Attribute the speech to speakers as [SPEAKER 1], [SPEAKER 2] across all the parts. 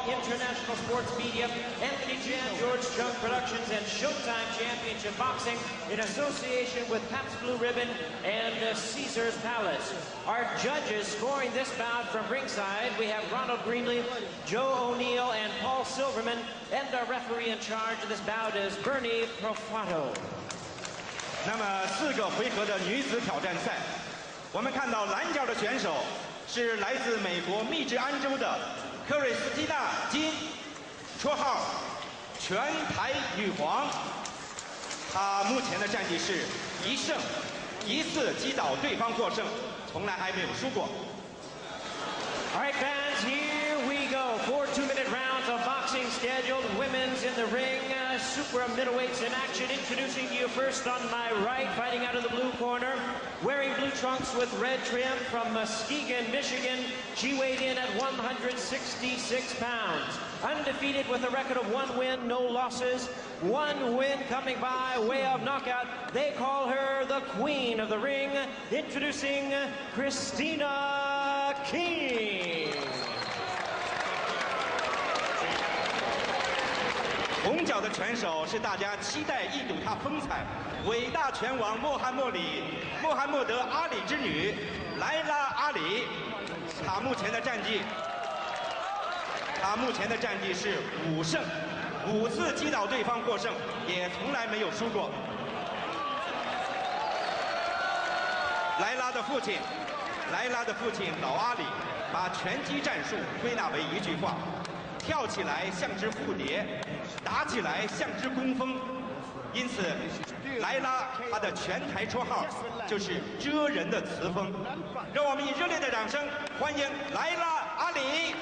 [SPEAKER 1] International Sports Media, Anthony Jan, George Junk Productions, and Showtime Championship Boxing in association with Pabst Blue Ribbon and Caesar's Palace. Our judges scoring this bout from ringside, we have Ronald Greenleaf, Joe O'Neill, and Paul Silverman, and our referee in charge of this bout is Bernie Profato.
[SPEAKER 2] 那么4个回合的女子挑战赛，我们看到蓝角的选手是来自美国密治安州的克瑞斯蒂娜·金，绰号全台女皇。她目前的战绩是1胜1次击倒对方获胜，从来还没有输过。
[SPEAKER 1] All right, fans, here we go. 4 2-minute rounds of boxing scheduled. Women's in the ring, super middleweights in action. Introducing you first on my right, fighting out of the blue corner, wearing blue trunks with red trim from Muskegon, Michigan. She weighed in at 166 pounds. Undefeated with a record of 1 win, no losses. 1 win coming by way of knockout. They call her the Queen of the Ring. Introducing Christina King.
[SPEAKER 2] 红角的拳手是大家期待一睹她风采，伟大拳王穆罕默德·阿里之女莱拉·阿里。她目前的战绩是5胜5次击倒对方获胜，也从来没有输过。莱拉的父亲老阿里把拳击战术归纳为一句话：跳起来像只蝴蝶，打起来像只工蜂。因此，莱拉她的拳台绰号就是蜇人的雌蜂。让我们以热烈的掌声欢迎莱拉·阿里。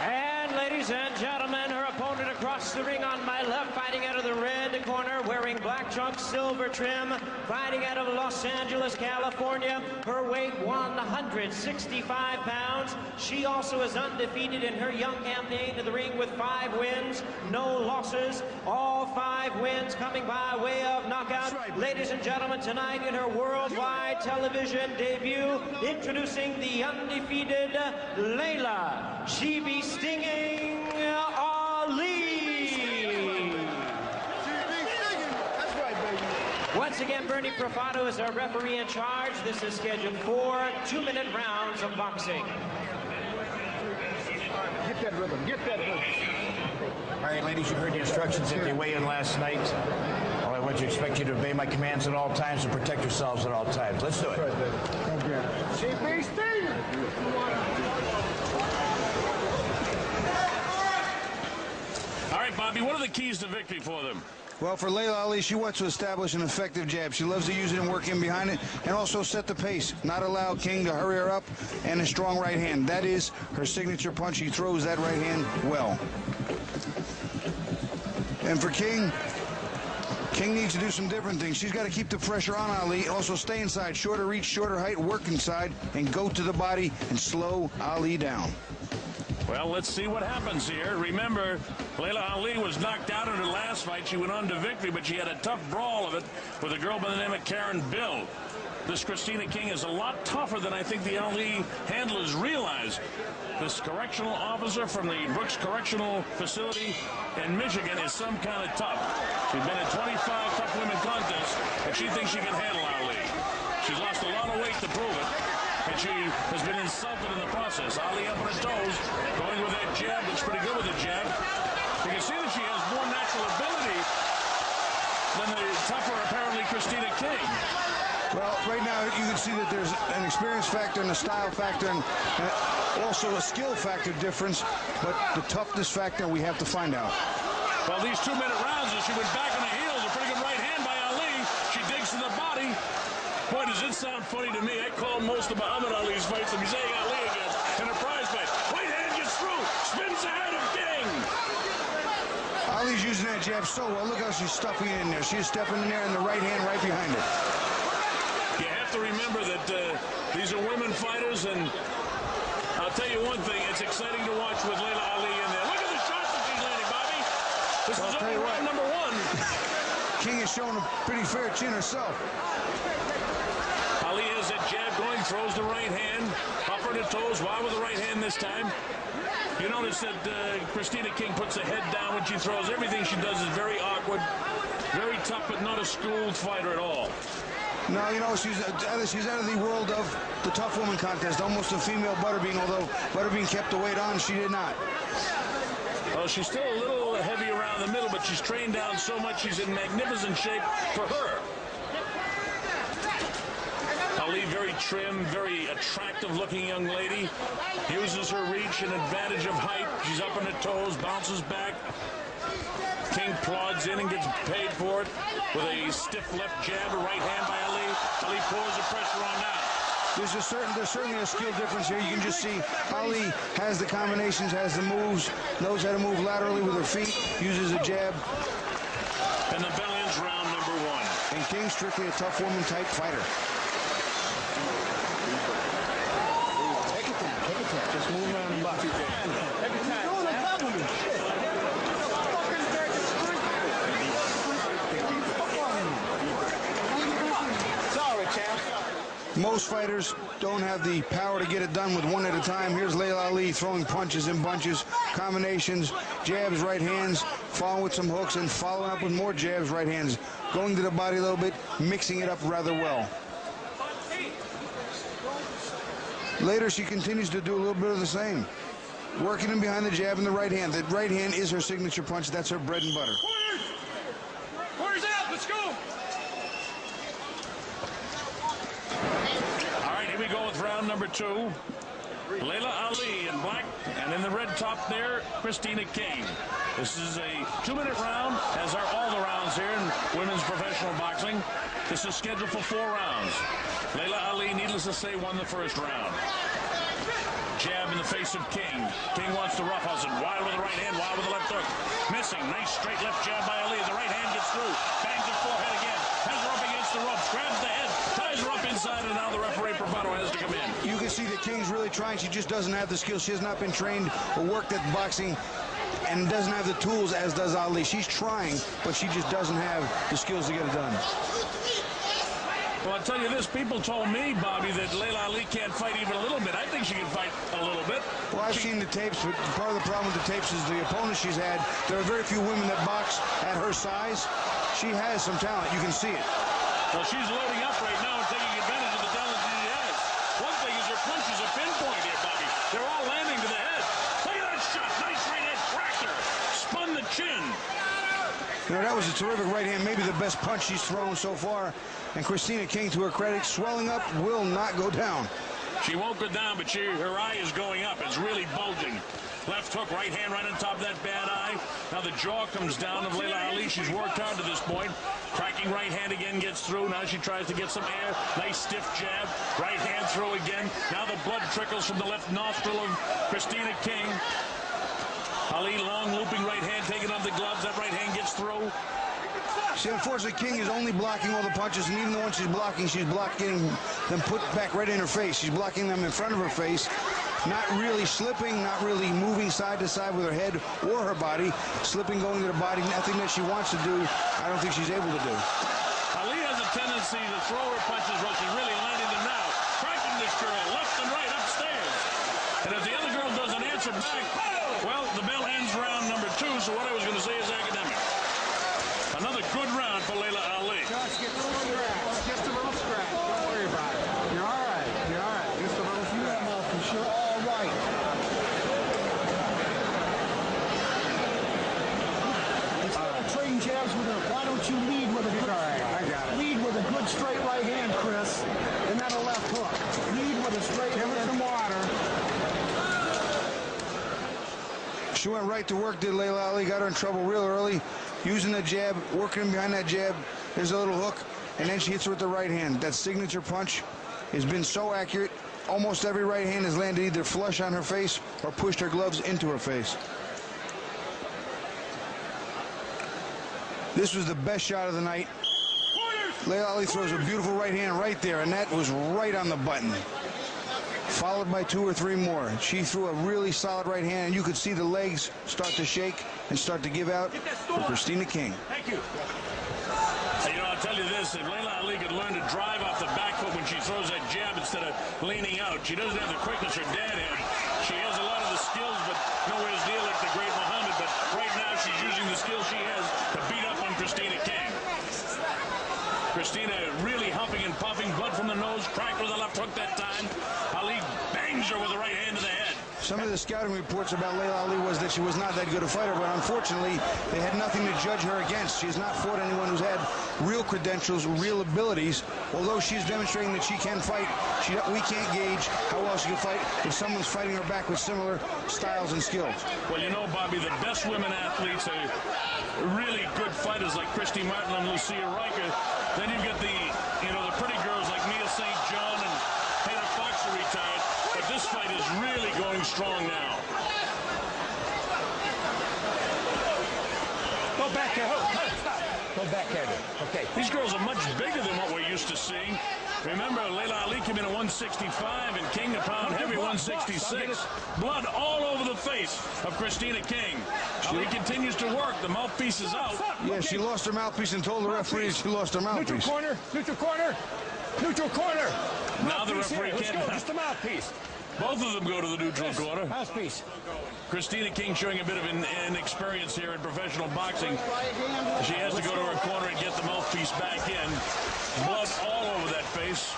[SPEAKER 1] And ladies and gentlemen, her opponent across the ring on my left, fighting out of the red corner, wearing black trunks, silver trim, fighting out of Los Angeles, California. Her weight 165 pounds. She also is undefeated in her young campaign to the ring with 5 wins, no losses. All 5 wins coming by way of knockout. Ladies and gentlemen, tonight in her worldwide television debut, introducing the undefeated Laila. She be stinging Ali.
[SPEAKER 3] That's right, baby.
[SPEAKER 1] Once again, Bernie Profato is our referee in charge. This is scheduled for 2-minute rounds of boxing.
[SPEAKER 3] Get that rhythm. Get that rhythm.
[SPEAKER 4] All right, ladies, you heard the instructions at the weigh-in last night. All I want to expect you to obey my commands at all times and protect yourselves at all times. Let's do it.
[SPEAKER 3] That's right, baby. Okay. She be stinging.
[SPEAKER 5] All right, Bobby, what are the keys to victory for them?
[SPEAKER 6] Well, for Laila Ali, she wants to establish an effective jab. She loves to use it and work in behind it, and also set the pace. Not allow King to hurry her up, and a strong right hand. That is her signature punch. She throws that right hand well. And for King needs to do some different things. She's got to keep the pressure on Ali, also stay inside, shorter reach, shorter height, work inside, and go to the body and slow Ali down.
[SPEAKER 5] Well, let's see what happens here. Remember, Laila Ali was knocked out in her last fight. She went on to victory, but she had a tough brawl of it with a girl by the name of Karen Bill. This Christina King is a lot tougher than I think the Ali handlers realize. This correctional officer from the Brooks Correctional Facility in Michigan is some kind of tough. She's been in 25 tough women contests, and she thinks she can handle Ali. She's lost a lot of weight to prove it, and she has been insulted in the process. Ali up on her toes, going with that jab. Looks pretty good with the jab. You can see that she has more natural ability than the tougher, apparently, Christina King.
[SPEAKER 6] Well, right now you can see that there's an experience factor and a style factor and also a skill factor difference, but the toughness factor we have to find out.
[SPEAKER 5] Well, these 2-minute rounds, as she went back on the heels, a pretty good right hand by Ali. She digs to the body. Boy, does it sound funny to me. I call most of Muhammad Ali's fights, and he's saying Ali again in a prize fight. Right hand gets through, spins ahead of King.
[SPEAKER 6] Ali's using that jab so well. Look how she's stuffing it in there. She's stepping in there and the right hand right behind her.
[SPEAKER 5] You have to remember that these are women fighters, and I'll tell you one thing, it's exciting to watch with Laila Ali in there. Look at the shots that she's landing, Bobby. This is only round number 1.
[SPEAKER 6] King is showing a pretty fair chin herself.
[SPEAKER 5] Ali has that jab going, throws the right hand, up on her toes, wide with the right hand this time. You notice that Christina King puts her head down when she throws. Everything she does is very awkward, very tough, but not a schooled fighter at all.
[SPEAKER 6] No, you know, she's out of the world of the tough woman contest, almost a female Butterbean, although Butterbean kept the weight on, she did not.
[SPEAKER 5] Well, she's still a little heavy around the middle, but she's trained down so much she's in magnificent shape for her. Ali, very trim, very attractive-looking young lady. Uses her reach and advantage of height. She's up on her toes, bounces back. King plods in and gets paid for it with a stiff left jab, a right hand by Ali. Ali pours the pressure on now.
[SPEAKER 6] There's certainly a skill difference here. You can just see Ali has the combinations, has the moves, knows how to move laterally with her feet, uses a jab.
[SPEAKER 5] And the bell ends round number 1.
[SPEAKER 6] And King's strictly a tough woman type fighter.
[SPEAKER 3] Take it down. Take it down. Just move around the box. Every time. You're on top of me. Shit. Sorry, champ.
[SPEAKER 6] Most fighters don't have the power to get it done with one at a time. Here's Laila Ali throwing punches in bunches, combinations, jabs, right hands, following with some hooks, and following up with more jabs, right hands, going to the body a little bit, mixing it up rather well. Later, she continues to do a little bit of the same, working in behind the jab and the right hand. The right hand is her signature punch. That's her bread and butter.
[SPEAKER 5] Corners out. Let's go. Here we go with round number 2. Laila Ali in black, and in the red top there, Christina King. This is a 2-minute round, as are all the rounds here in women's professional boxing. This is scheduled for 4 rounds. Laila Ali, needless to say, won the first round. Jab in the face of King. King wants to roughhouse it. Wild with the right hand, wild with the left hook. Missing. Nice straight left jab by Ali. The right hand gets through. Bangs her forehead again. Has her up against the ropes. Grabs the head. Ties her up inside, and now the referee Bravado has to come in.
[SPEAKER 6] You can see that King's really trying. She just doesn't have the skills. She has not been trained or worked at boxing and doesn't have the tools as does Ali. She's trying, but she just doesn't have the skills to get it done.
[SPEAKER 5] Well, I'll tell you this. People told me, Bobby, that Laila Ali can't fight even a little bit. I think she can fight a little bit.
[SPEAKER 6] Well, I've seen the tapes, but part of the problem with the tapes is the opponents she's had. There are very few women that box at her size. She has some talent. You can see it.
[SPEAKER 5] Well, she's loading up right now and taking advantage of the talent that she has. One thing is her punches are pinpoint here, Bobby. They're all landing to the head. Look at that shot. Nice right hand cracker. Spun the chin.
[SPEAKER 6] You know, that was a terrific right hand, maybe the best punch she's thrown so far. And Christina King, to her credit, swelling up, will not go down.
[SPEAKER 5] She won't go down, but her eye is going up. It's really bulging. Left hook, right hand right on top of that bad eye. Now the jaw comes down of Laila Ali. She's worked hard to this point. Cracking right hand again gets through. Now she tries to get some air. Nice stiff jab. Right hand through again. Now the blood trickles from the left nostril of Christina King. Ali, long looping right hand, taking off the gloves. That right hand gets through.
[SPEAKER 6] See, unfortunately, King is only blocking all the punches, and even the ones she's blocking them put back right in her face. She's blocking them in front of her face, not really slipping, not really moving side to side with her head or her body. Slipping, going to the body, nothing that she wants to do, I don't think she's able to do.
[SPEAKER 5] Ali has a tendency to throw her punches while she's really landing them now. Cracking this girl left and right upstairs. And if the other girl doesn't answer back, well, the bell ends round number 2, so what I was going to say is academic. Another good round for Laila Ali.
[SPEAKER 3] Just get a little scratch. Just a little scratch. Don't worry about it. You're all right. You're all right. Just a little scratch. For sure. All right. Instead of trading jabs with her, why don't you lead with a good I got it. Lead with a good straight right hand, Chris, and then a left hook. Lead with a straight hand. Give her some water.
[SPEAKER 6] She went right to work, did Laila Ali, got her in trouble real early, using the jab, working behind that jab. There's a little hook, and then she hits her with the right hand. That signature punch has been so accurate. Almost every right hand has landed either flush on her face or pushed her gloves into her face. This was the best shot of the night. Laila Ali throws a beautiful right hand right there, and that was right on the button. Followed by 2 or 3 more. She threw a really solid right hand, and you could see the legs start to shake and start to give out for Christina King.
[SPEAKER 5] Thank you. You know, I'll tell you this, if Laila Ali could learn to drive off the back foot when she throws that jab instead of leaning out, she doesn't have the quickness her dad had. She has a lot of the skills, but no Christina King. Christina really humping and puffing, blood from the nose, cracked with a left hook that time. Ali bangs her with the right hand to the head.
[SPEAKER 6] Some of the scouting reports about Laila Ali was that she was not that good a fighter, but unfortunately, they had nothing to judge her against. She has not fought anyone who's had real credentials, real abilities. Although she's demonstrating that she can fight, we can't gauge how well she can fight if someone's fighting her back with similar styles and skills.
[SPEAKER 5] Well, you know, Bobby, the best women athletes are really good fighters like Christy Martin and Lucia Riker. Then you've got the pretty girls like Mia St. John and Hannah Fox are retired. But this fight is really going strong now.
[SPEAKER 4] Go back here. Go back here. Okay.
[SPEAKER 5] These girls are much bigger than what we're used to seeing. Remember, Laila Ali came in at 165 and King, the pound heavy, 166. Blood all over the face of Christina King. Ali continues to work. The mouthpiece is out.
[SPEAKER 6] Yeah, she lost her mouthpiece and told the referee she lost her mouthpiece.
[SPEAKER 4] Neutral corner. Neutral corner. Neutral corner.
[SPEAKER 5] Now the referee can't.
[SPEAKER 4] Just the mouthpiece.
[SPEAKER 5] Both of them go to the neutral corner.
[SPEAKER 4] Mouthpiece.
[SPEAKER 5] Christina King showing a bit of inexperience here in professional boxing. She has to go to her corner and get the mouthpiece back in. Blood all over that face.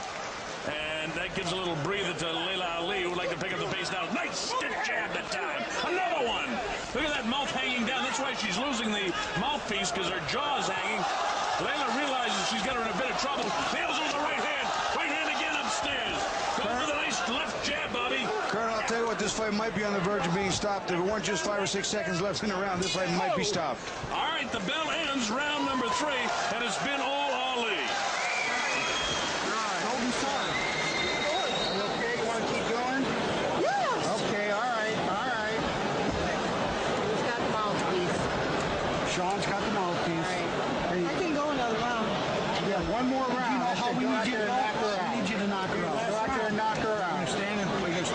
[SPEAKER 5] And that gives a little breather to Laila Ali, who would like to pick up the pace now. Nice stiff jab that time. Another one. Look at that mouth hanging down. That's why she's losing the mouthpiece, because her jaw's hanging. Laila realizes she's got her in a bit of trouble. Nails with the right hand. Right hand again upstairs. Goes with a nice left jab, Bobby.
[SPEAKER 6] Colonel, I'll tell you what, this fight might be on the verge of being stopped. If it weren't just 5 or 6 seconds left in the round, this fight might be stopped.
[SPEAKER 5] All right, the bell ends round number 3, and it's been all Ali.
[SPEAKER 3] Sean's got the mouthpiece. Hey,
[SPEAKER 7] I can go another round.
[SPEAKER 3] yeah, one more round. We need you to knock her out. We need you to knock her out. Go out there and knock her out. I'm standing.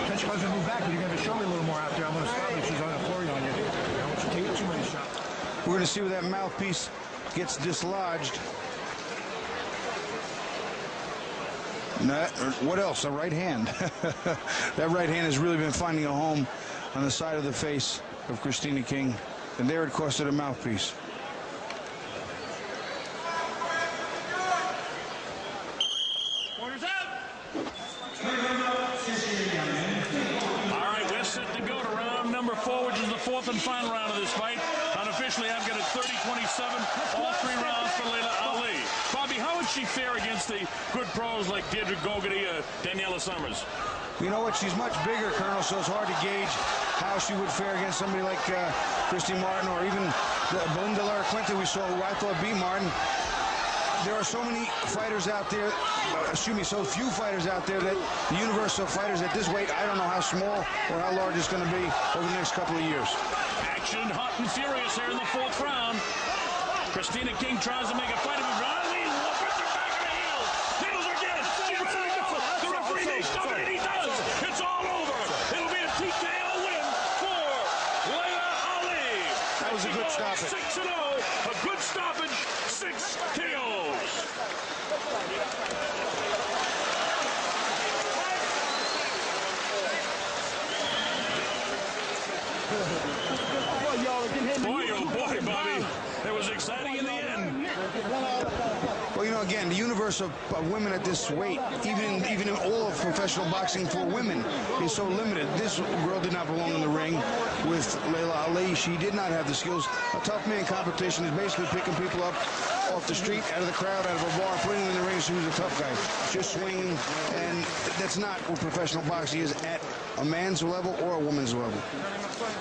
[SPEAKER 3] Touch goes to move back, but you're going to show me a little more out there. I'm going to stop if she's on the floor on you. I don't want you to take too many shots.
[SPEAKER 6] We're going to see where that mouthpiece gets dislodged. What else? A right hand. That right hand has really been finding a home on the side of the face of Christina King. And there it costed a mouthpiece.
[SPEAKER 5] Corner's out. All right, we're set to go to round number 4, which is the 4th and final round of this fight. Unofficially, I've got it 30-27, all 3 rounds for Laila Ali. Bobby, how would she fare against the good pros like Deirdre Gogarty, Daniela Summers?
[SPEAKER 6] You know what? She's much bigger, Colonel, so it's hard to gauge how she would fare against somebody like Christy Martin or even Belinda Lara Quinta we saw, who I thought beat Martin. There are so many fighters out there, so few fighters out there that the universe of fighters at this weight, I don't know how small or how large it's going to be over the next couple of years.
[SPEAKER 5] Action hot and furious here in the 4th round. Christina King tries to make a fight of it. Ali puts her back on the heels. Nails her again. She's ready to go. The referee may stop it, and he does. It's all over. It'll be a TKO win for Laila Ali.
[SPEAKER 6] That was a good stoppage.
[SPEAKER 5] 6-0. A good stoppage. 6 KOs. Boy, oh boy, Bobby. It was exciting in the end.
[SPEAKER 6] Well, you know, again, the universe of women at this weight, even in all of professional boxing for women, is so limited. This girl did not belong in the ring with Laila Ali. She did not have the skills. A tough man competition is basically picking people up off the street, out of the crowd, out of a bar, putting them in the ring, so who's a tough guy. Just swinging, and that's not what professional boxing is at a man's level or a woman's level.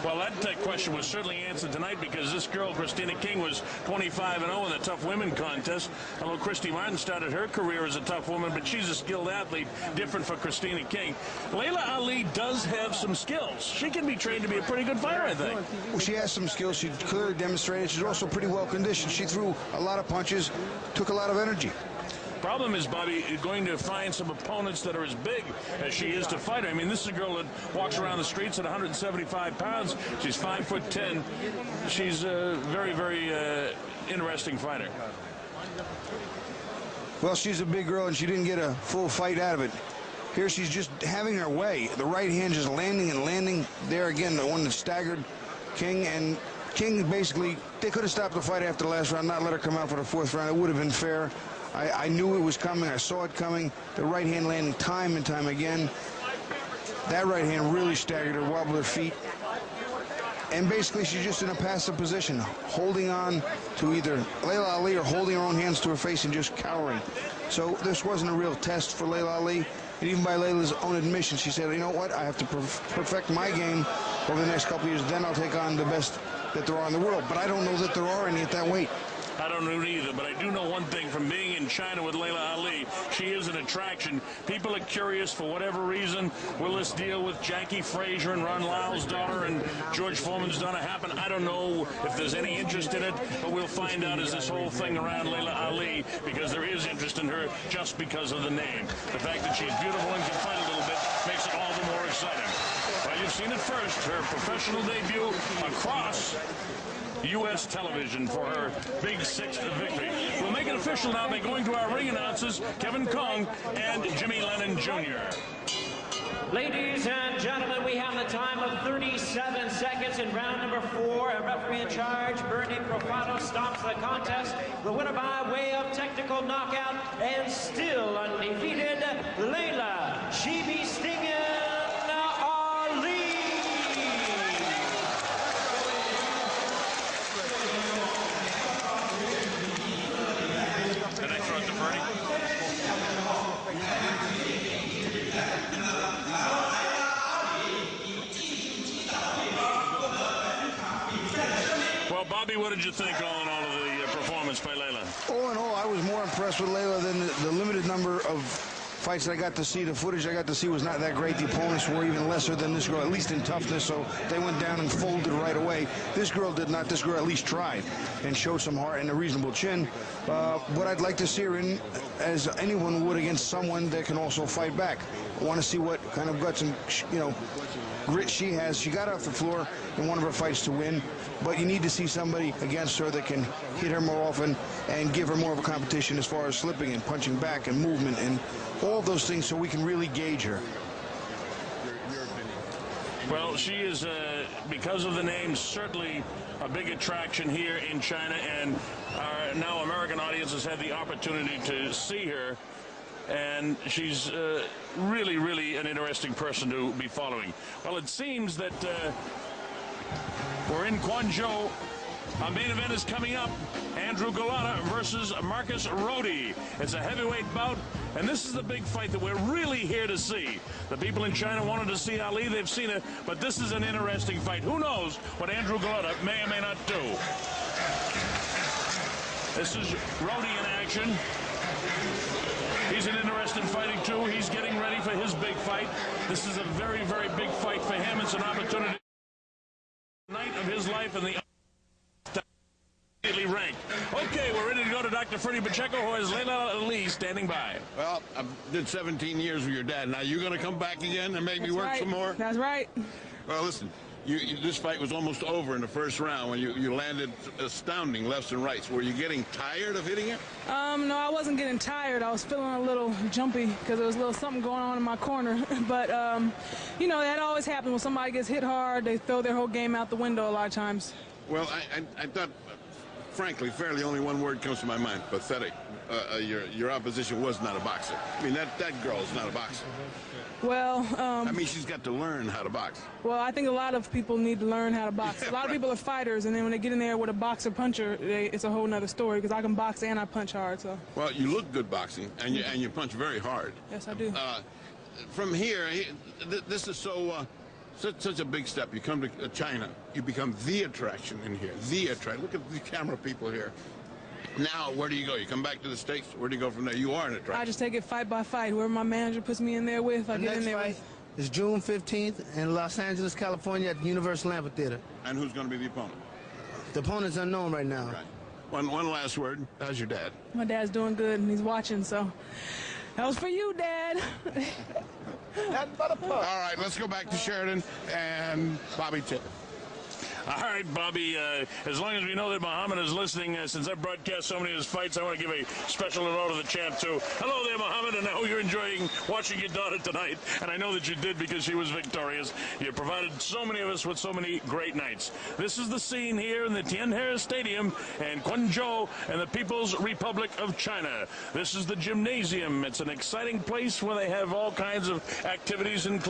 [SPEAKER 5] Well, that question was certainly answered tonight, because this girl, Christina King, was 25-0 in the tough women contest. Although Christy Martin started her career as a tough woman, but she's a skilled athlete, different for Christina King. Laila Ali does have some skills. She can be trained to be a pretty good fighter, I think.
[SPEAKER 6] Well, she has some skills. She clearly demonstrated. She's also pretty well conditioned. She threw a lot of punches, took a lot of energy.
[SPEAKER 5] Problem is, Bobby, going to find some opponents that are as big as she is to fight her. I mean, this is a girl that walks around the streets at 175 pounds. She's 5'10". She's a very, very interesting fighter.
[SPEAKER 6] Well, she's a big girl, and she didn't get a full fight out of it. Here she's just having her way. The right hand just landing and landing. There again, the one that staggered King, and King basically, they could have stopped the fight after the last round, not let her come out for the fourth round. It would have been fair. I knew it was coming. I saw it coming. The right hand landing time and time again. That right hand really staggered her, wobbled her feet. And basically, she's just in a passive position, holding on to either Laila Ali or holding her own hands to her face and just cowering. So this wasn't a real test for Laila Ali. And even by Laila's own admission, she said, you know what, I have to perfect my game over the next couple of years, then I'll take on the best that there are in the world. But I don't know that there are any at that weight.
[SPEAKER 5] I don't know either, but I do know one thing from being in China with Laila Ali. She is an attraction. People are curious for whatever reason. Will this deal with Jackie Frazier and Ron Lyle's daughter and George Foreman's daughter happen? I don't know if there's any interest in it, but we'll find out as this whole thing around Laila Ali, because there is interest in her just because of the name. The fact that she's beautiful and can fight a little bit makes it all the more exciting. Well, you've seen it first, her professional debut across U.S. television for her big sixth victory. We'll make it official now by going to our ring announcers, Kevin Kong and Jimmy Lennon Jr.
[SPEAKER 1] Ladies and gentlemen, we have the time of 37 seconds in round number 4. A referee in charge, Bernie Profano, stops the contest. The winner by way of technical knockout and still undefeated, Laila "She Be Stingin' Ali."
[SPEAKER 5] Did I throw it to Bernie? Well, Bobby, what did you think all in all of the performance by Laila?
[SPEAKER 6] All in all, I was more impressed with Laila than the limited number of fights that I got to see. The footage I got to see was not that great. The opponents were even lesser than this girl, at least in toughness, so they went down and folded right away. This girl did not. This girl at least tried and showed some heart and a reasonable chin. What I'd like to see her in, as anyone would against someone that can also fight back. I want to see what kind of guts and, you know, grit she has. She got off the floor in one of her fights to win, but you need to see somebody against her that can hit her more often and give her more of a competition as far as slipping and punching back and movement and all those things, so we can really gauge her.
[SPEAKER 5] Well, she is, because of the name, certainly a big attraction here in China, and our now American audience has had the opportunity to see her, and she's really, really an interesting person to be following. Well, it seems that we're in Guangzhou. Our main event is coming up. Andrew Golota versus Marcus Rody. It's a heavyweight bout, and this is the big fight that we're really here to see. The people in China wanted to see Ali. They've seen it, but this is an interesting fight. Who knows what Andrew Golota may or may not do. This is Rody in action. He's an interested fighting, too. He's getting ready for his big fight. This is a very, very big fight for him. It's an opportunity. Night of his life in the ranked. Okay, we're ready to go to Dr. Freddie Pacheco, who has Laila Ali standing by.
[SPEAKER 7] Well, I did 17 years with your dad. Now you're going to come back again and make me work some more?
[SPEAKER 8] That's right.
[SPEAKER 7] Well, listen, this fight was almost over in the first round when you landed astounding lefts and rights. Were you getting tired of hitting it?
[SPEAKER 8] No, I wasn't getting tired. I was feeling a little jumpy because there was a little something going on in my corner. But, you know, that always happens when somebody gets hit hard. They throw their whole game out the window a lot of times.
[SPEAKER 7] Well, I thought, frankly, fairly only one word comes to my mind: pathetic. Your opposition was not a boxer. I mean, that girl is not a boxer.
[SPEAKER 8] Well,
[SPEAKER 7] I mean, she's got to learn how to box.
[SPEAKER 8] Well, I think a lot of people need to learn how to box. A lot of people are fighters, and then when they get in there with a boxer puncher, it's a whole nother story, because I can box and I punch hard. So. Well,
[SPEAKER 7] you look good boxing, and you punch very hard.
[SPEAKER 8] Yes, I do.
[SPEAKER 7] From here, this is such a big step. You come to China, you become the attraction in here. The attraction. Look at the camera people here. Now, where do you go? You come back to the States? Where do you go from there? You are an attraction.
[SPEAKER 8] I just take it fight by fight. Whoever my manager puts me in there with, I get in there with.
[SPEAKER 9] It's June 15th in Los Angeles, California at the Universal Amphitheater.
[SPEAKER 7] And who's going to be the opponent?
[SPEAKER 9] The opponent's unknown right now.
[SPEAKER 7] Right. One last word. How's your dad?
[SPEAKER 8] My dad's doing good, and he's watching, so that was for you, Dad.
[SPEAKER 7] All right, let's go back to Sheridan and Bobby Tippett.
[SPEAKER 5] All right, Bobby, as long as we know that Muhammad is listening, since I've broadcast so many of his fights, I want to give a special hello to the champ, too. Hello there, Muhammad, and I hope you're enjoying watching your daughter tonight. And I know that you did because she was victorious. You provided so many of us with so many great nights. This is the scene here in the Tianhe Stadium in Guangzhou and the People's Republic of China. This is the gymnasium. It's an exciting place where they have all kinds of activities, including